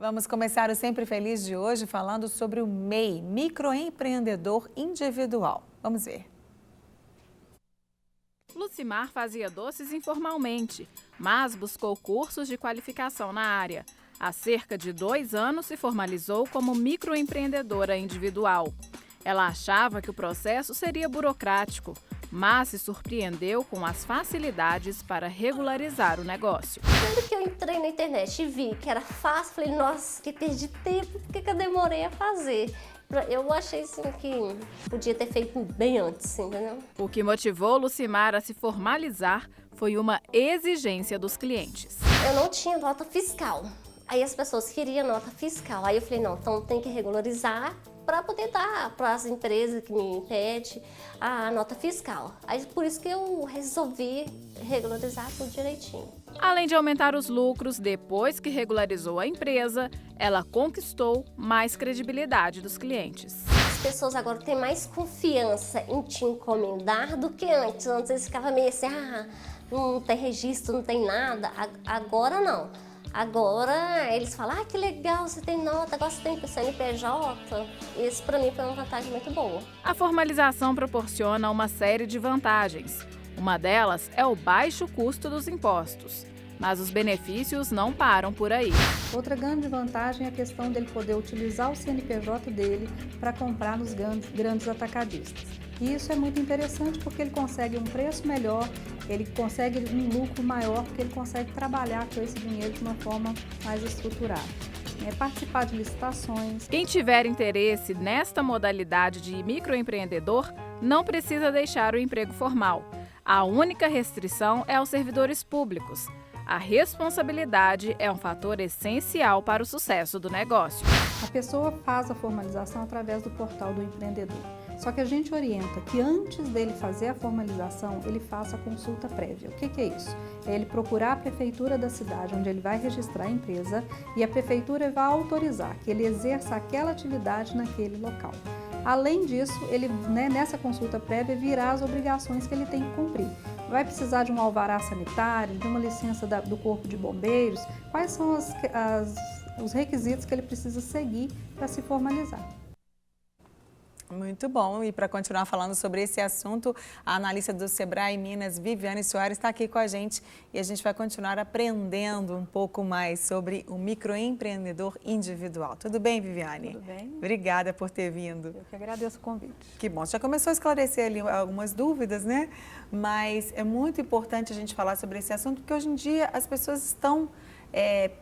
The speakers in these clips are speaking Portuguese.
Vamos começar o Sempre Feliz de hoje falando sobre o MEI, microempreendedor individual. Vamos ver. Lucimar fazia doces informalmente, mas buscou cursos de qualificação na área. Há cerca de 2 anos se formalizou como microempreendedora individual. Ela achava que o processo seria burocrático, mas se surpreendeu com as facilidades para regularizar o negócio. Quando que eu entrei na internet e vi que era fácil, falei, nossa, que perdi tempo, por que eu demorei a fazer? Eu achei assim, que podia ter feito bem antes, entendeu? O que motivou Lucimar a se formalizar foi uma exigência dos clientes. Eu não tinha nota fiscal, aí as pessoas queriam nota fiscal, aí eu falei, não, então tem que regularizar para poder dar para as empresas que me impedem a nota fiscal. Aí por isso que eu resolvi regularizar tudo direitinho. Além de aumentar os lucros, depois que regularizou a empresa, ela conquistou mais credibilidade dos clientes. As pessoas agora têm mais confiança em te encomendar do que antes. Antes eles ficavam meio assim, não tem registro, não tem nada. Agora não. Agora eles falam, que legal, você tem nota, agora você tem CNPJ. Isso para mim foi uma vantagem muito boa. A formalização proporciona uma série de vantagens. Uma delas é o baixo custo dos impostos. Mas os benefícios não param por aí. Outra grande vantagem é a questão dele poder utilizar o CNPJ dele para comprar nos grandes atacadistas. E isso é muito interessante porque ele consegue um preço melhor, ele consegue um lucro maior, porque ele consegue trabalhar com esse dinheiro de uma forma mais estruturada. Participar de licitações. Quem tiver interesse nesta modalidade de microempreendedor não precisa deixar o emprego formal. A única restrição é aos servidores públicos. A responsabilidade é um fator essencial para o sucesso do negócio. A pessoa faz a formalização através do portal do empreendedor. Só que a gente orienta que antes dele fazer a formalização, ele faça a consulta prévia. O que é isso? É ele procurar a prefeitura da cidade onde ele vai registrar a empresa e a prefeitura vai autorizar que ele exerça aquela atividade naquele local. Além disso, ele, nessa consulta prévia, virá as obrigações que ele tem que cumprir. Vai precisar de um alvará sanitário, de uma licença do Corpo de Bombeiros. Quais são os requisitos que ele precisa seguir para se formalizar? Muito bom. E para continuar falando sobre esse assunto, a analista do Sebrae Minas, Viviane Soares, está aqui com a gente e a gente vai continuar aprendendo um pouco mais sobre o microempreendedor individual. Tudo bem, Viviane? Tudo bem. Obrigada por ter vindo. Eu que agradeço o convite. Que bom. Já começou a esclarecer ali algumas dúvidas, né? Mas é muito importante a gente falar sobre esse assunto, porque hoje em dia as pessoas estão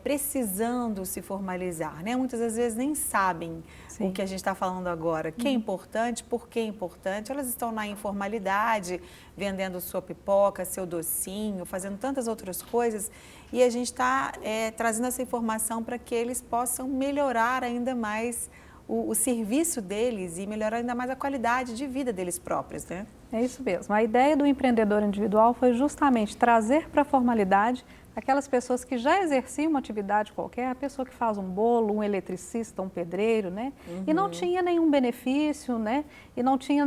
precisando se formalizar, né? Muitas das vezes nem sabem o que a gente está falando agora, que é importante, por que é importante. Elas estão na informalidade, vendendo sua pipoca, seu docinho, fazendo tantas outras coisas e a gente está trazendo essa informação para que eles possam melhorar ainda mais o serviço deles e melhorar ainda mais a qualidade de vida deles próprios, né? É isso mesmo. A ideia do empreendedor individual foi justamente trazer para a formalidade aquelas pessoas que já exerciam uma atividade qualquer, a pessoa que faz um bolo, um eletricista, um pedreiro, né? E não tinha nenhum benefício, né? E não tinha,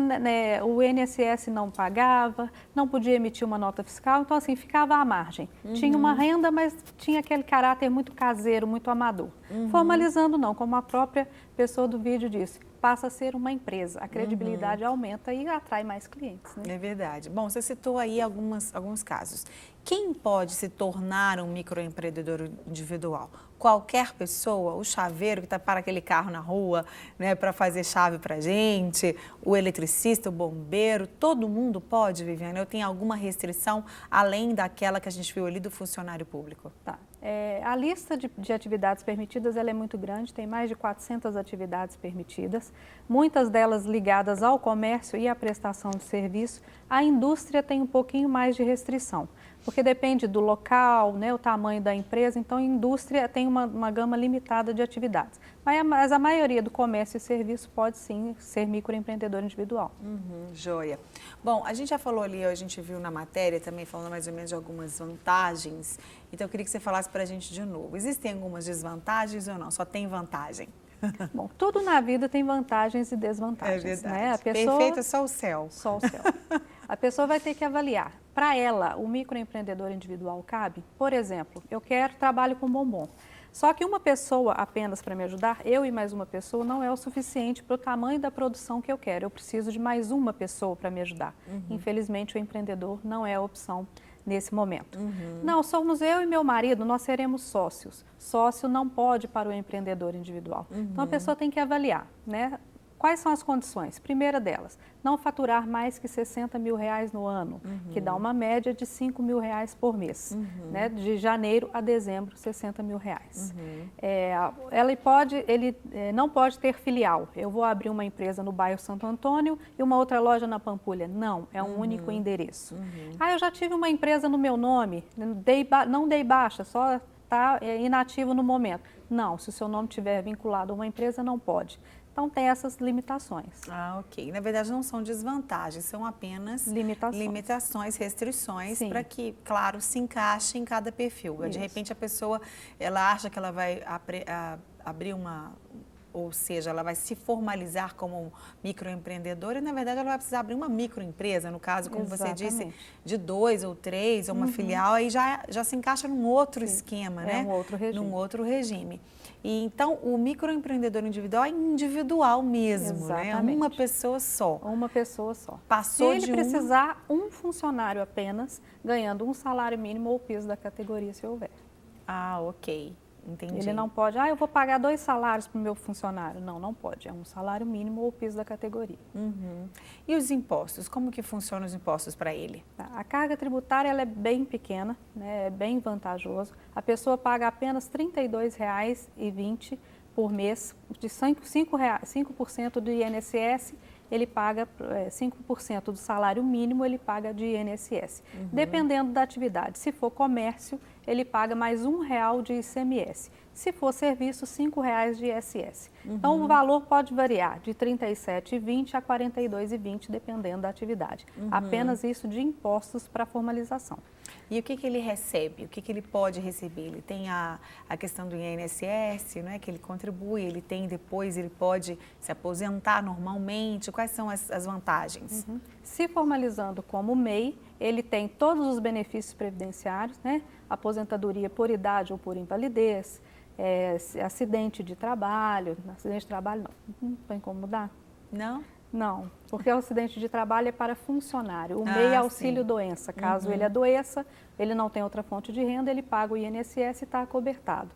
o INSS não pagava, não podia emitir uma nota fiscal, então assim, ficava à margem. Tinha uma renda, mas tinha aquele caráter muito caseiro, muito amador. Formalizando não, como a própria pessoa do vídeo disse, passa a ser uma empresa, a credibilidade aumenta e atrai mais clientes, né? É verdade. Bom, você citou aí alguns casos. Quem pode se tornar um microempreendedor individual? Qualquer pessoa, o chaveiro que está para aquele carro na rua, né, para fazer chave para a gente, o eletricista, o bombeiro, todo mundo pode, Viviane? Ou tem alguma restrição além daquela que a gente viu ali do funcionário público? Tá. A lista de atividades permitidas ela é muito grande, tem mais de 400 atividades permitidas, muitas delas ligadas ao comércio e à prestação de serviço. A indústria tem um pouquinho mais de restrição, porque depende do local, né, o tamanho da empresa, então a indústria tem uma gama limitada de atividades. Mas a maioria do comércio e serviço pode sim ser microempreendedor individual. Joia. Bom, a gente já falou ali, a gente viu na matéria também, falando mais ou menos de algumas vantagens, então eu queria que você falasse para a gente de novo. Existem algumas desvantagens ou não? Só tem vantagem? Bom, tudo na vida tem vantagens e desvantagens. É verdade. Né? A pessoa, perfeito é só o céu. Só o céu. A pessoa vai ter que avaliar. Para ela, o microempreendedor individual cabe? Por exemplo, eu trabalho com bombom. Só que uma pessoa apenas para me ajudar, eu e mais uma pessoa, não é o suficiente para o tamanho da produção que eu quero. Eu preciso de mais uma pessoa para me ajudar. Infelizmente, o empreendedor não é a opção nesse momento. Não, somos eu e meu marido, nós seremos sócios. Sócio não pode para o empreendedor individual. Então, a pessoa tem que avaliar, né? Quais são as condições? Primeira delas, não faturar mais que R$60 mil no ano, que dá uma média de R$5 mil por mês, né? De janeiro a dezembro, R$60 mil. Ele não pode ter filial. Eu vou abrir uma empresa no bairro Santo Antônio e uma outra loja na Pampulha. Não, é um único endereço. Eu já tive uma empresa no meu nome, não dei baixa, só está inativo no momento. Não, se o seu nome estiver vinculado a uma empresa, não pode. Então, tem essas limitações. Ok. Na verdade, não são desvantagens, são apenas limitações, restrições, para que, claro, se encaixe em cada perfil. De repente, a pessoa, ela acha que ela vai abrir uma... Ou seja, ela vai se formalizar como microempreendedora e, na verdade, ela vai precisar abrir uma microempresa, no caso, como você disse, de 2 ou 3, ou uma filial, aí já se encaixa num outro esquema, né? Um outro regime. Num outro regime. E, então, o microempreendedor individual é individual mesmo, né? Uma pessoa só. Uma pessoa só. Passou se ele precisar, um funcionário apenas, ganhando um salário mínimo ou piso da categoria, se houver. Ah, ok. Entendi. Ele não pode, eu vou pagar 2 salários para o meu funcionário. Não, não pode. É um salário mínimo ou o piso da categoria. E os impostos? Como que funcionam os impostos para ele? A carga tributária ela é bem pequena, né, é bem vantajoso. A pessoa paga apenas R$ 32,20 por mês, de 5% do INSS, ele paga 5% do salário mínimo, ele paga de INSS. Dependendo da atividade, se for comércio, ele paga mais R$1 de ICMS. Se for serviço, R$5 de ISS. Então, o valor pode variar de R$ 37,20 a R$ 42,20, dependendo da atividade. Apenas isso de impostos para formalização. E o que ele recebe? O que ele pode receber? Ele tem a questão do INSS, né, que ele contribui, ele tem depois, ele pode se aposentar normalmente. Quais são as vantagens? Se formalizando como MEI, ele tem todos os benefícios previdenciários, né? Aposentadoria por idade ou por invalidez, acidente de trabalho não tem como mudar? Não? Não, porque o acidente de trabalho é para funcionário. O MEI é auxílio-doença. Caso ele adoeça, ele não tem outra fonte de renda, ele paga o INSS e está acobertado.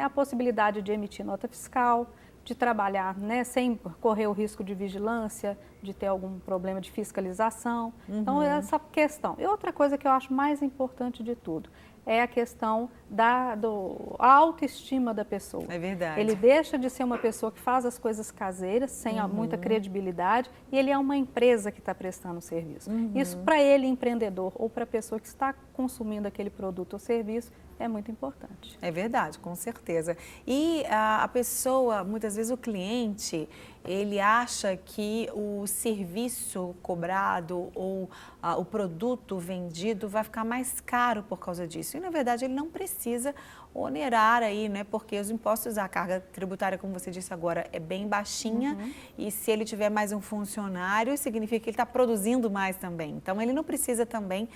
A possibilidade de emitir nota fiscal, de trabalhar, né, sem correr o risco de vigilância, de ter algum problema de fiscalização. Então, essa questão. E outra coisa que eu acho mais importante de tudo é a questão da autoestima da pessoa. É verdade. Ele deixa de ser uma pessoa que faz as coisas caseiras, sem muita credibilidade, e ele é uma empresa que está prestando serviço. Isso para ele, empreendedor, ou para a pessoa que está consumindo aquele produto ou serviço, é muito importante. É verdade, com certeza. E a pessoa, muitas vezes o cliente, ele acha que o serviço cobrado ou o produto vendido vai ficar mais caro por causa disso. E, na verdade, ele não precisa onerar aí, né? Porque os impostos, a carga tributária, como você disse agora, é bem baixinha. E se ele tiver mais um funcionário, significa que ele está produzindo mais também. Então, ele não precisa também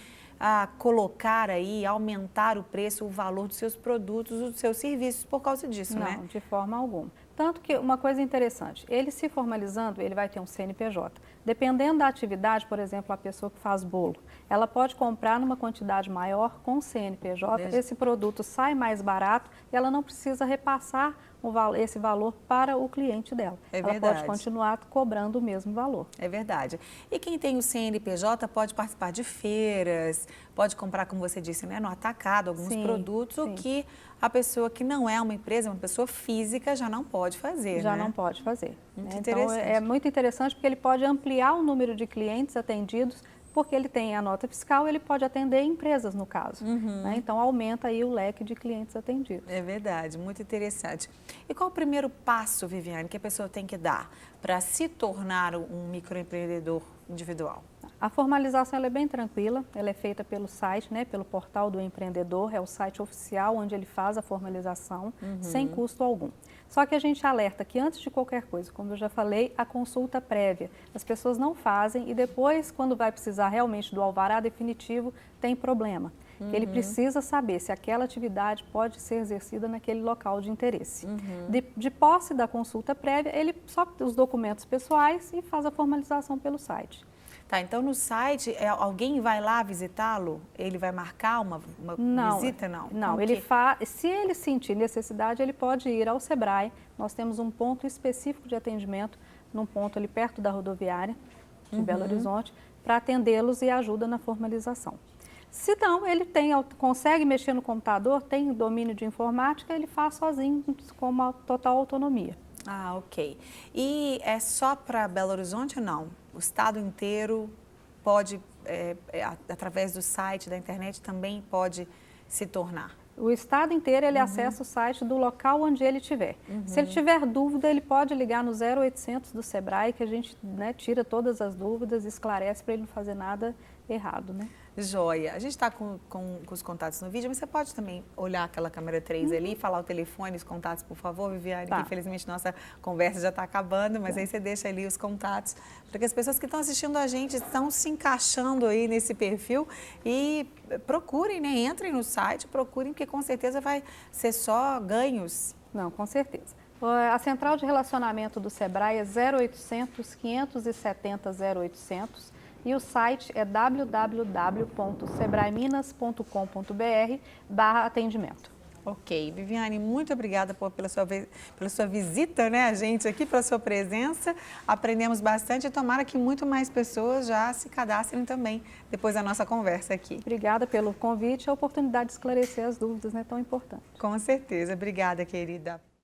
colocar aí, aumentar o preço, o valor dos seus produtos, dos seus serviços por causa disso, né? Não, de forma alguma. Tanto que uma coisa interessante, ele se formalizando, ele vai ter um CNPJ. Dependendo da atividade, por exemplo, a pessoa que faz bolo, ela pode comprar numa quantidade maior com CNPJ, esse produto sai mais barato e ela não precisa repassar esse valor para o cliente dela. Ela pode continuar cobrando o mesmo valor. É verdade. E quem tem o CNPJ pode participar de feiras, pode comprar, como você disse, né, no atacado, alguns produtos, o que a pessoa que não é uma empresa, uma pessoa física, já não pode fazer, Já né? não pode fazer. Muito Então, interessante. é muito interessante porque ele pode ampliar o número de clientes atendidos, porque ele tem a nota fiscal, ele pode atender empresas, no caso. Né? Então, aumenta aí o leque de clientes atendidos. É verdade, muito interessante. E qual o primeiro passo, Viviane, que a pessoa tem que dar para se tornar um microempreendedor individual? A formalização ela é bem tranquila, ela é feita pelo site, né, pelo portal do empreendedor, é o site oficial onde ele faz a formalização, sem custo algum. Só que a gente alerta que antes de qualquer coisa, como eu já falei, a consulta prévia. As pessoas não fazem e depois, quando vai precisar realmente do alvará definitivo, tem problema. que ele precisa saber se aquela atividade pode ser exercida naquele local de interesse. De posse da consulta prévia, ele só os documentos pessoais e faz a formalização pelo site. Tá, então no site, alguém vai lá visitá-lo? Ele vai marcar uma visita, não? Não, se ele sentir necessidade, ele pode ir ao Sebrae. Nós temos um ponto específico de atendimento, num ponto ali perto da rodoviária de Belo Horizonte, para atendê-los e ajuda na formalização. Se não, ele consegue mexer no computador, tem domínio de informática, ele faz sozinho, com uma total autonomia. Ah, ok. E é só para Belo Horizonte ou não? O estado inteiro pode, através do site, da internet, também pode se tornar? O estado inteiro ele acessa o site do local onde ele estiver. Se ele tiver dúvida, ele pode ligar no 0800 do Sebrae, que a gente tira todas as dúvidas e esclarece para ele não fazer nada errado, né? Joia. A gente está com os contatos no vídeo, mas você pode também olhar aquela câmera 3 ali, falar o telefone, os contatos, por favor, Viviane, Tá. que infelizmente nossa conversa já está acabando, mas aí você deixa ali os contatos, para que as pessoas que estão assistindo a gente estão se encaixando aí nesse perfil e procurem, né? Entrem no site, procurem, porque com certeza vai ser só ganhos. Não, com certeza. A central de relacionamento do Sebrae é 0800 570 0800 e o site é www.sebraeminas.com.br/atendimento. Ok, Viviane, muito obrigada pela sua visita, né, a gente aqui, pela sua presença. Aprendemos bastante e tomara que muito mais pessoas já se cadastrem também depois da nossa conversa aqui. Obrigada pelo convite e a oportunidade de esclarecer as dúvidas, né, tão importante. Com certeza. Obrigada, querida.